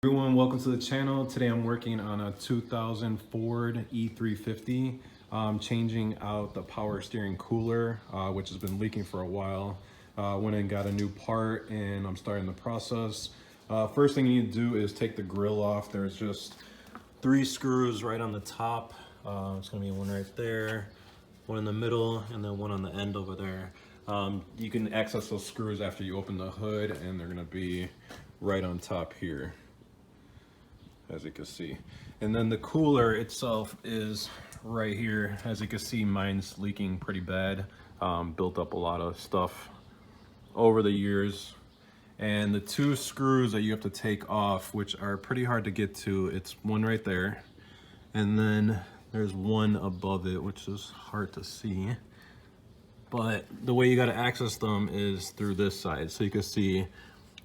Everyone, welcome to the channel. Today I'm working on a 2000 Ford E350. Changing out the power steering cooler, which has been leaking for a while. Went and got a new part and I'm starting the process. First thing you need to do is take the grill off. There's just 3 screws right on the top. It's gonna be one right there, one in the middle, and then one on the end over there. You can access those screws after you open the hood, and they're gonna be right on top here, as you can see. And then the cooler itself is right here. As you can see, mine's leaking pretty bad. Built up a lot of stuff over the years. And the 2 screws that you have to take off, which are pretty hard to get to, it's one right there, and then there's one above it, which is hard to see. But the way you got to access them is through this side. So you can see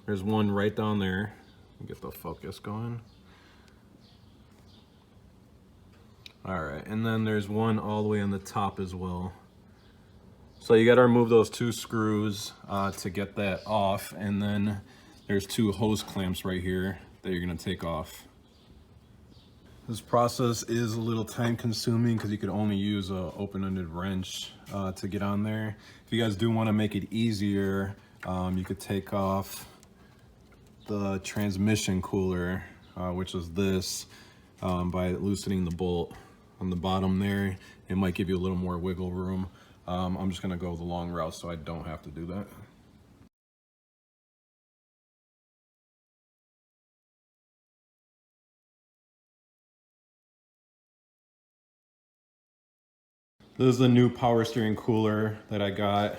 there's one right down there. Get the focus going. All right, and then there's one all the way on the top as well. So you got to remove those 2 screws to get that off, and then there's 2 hose clamps right here that you're going to take off. This process is a little time consuming because you could only use an open-ended wrench to get on there. If you guys do want to make it easier, you could take off the transmission cooler, which is this, by loosening the bolt on the bottom there. It might give you a little more wiggle room. I'm just gonna go the long route so I don't have to do that. This is the new power steering cooler that I got,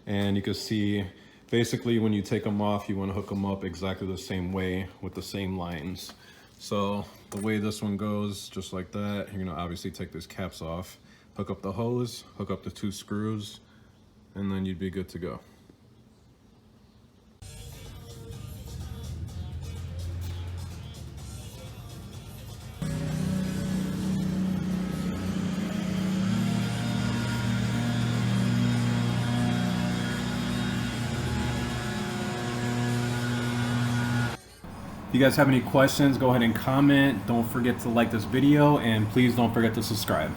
and you can see basically when you take them off, you want to hook them up exactly the same way with the same lines. So the way this one goes, just like that, you're gonna obviously take these caps off, hook up the hose, hook up the 2 screws, and then you'd be good to go. If you guys have any questions, go ahead and comment. Don't forget to like this video, and please don't forget to subscribe.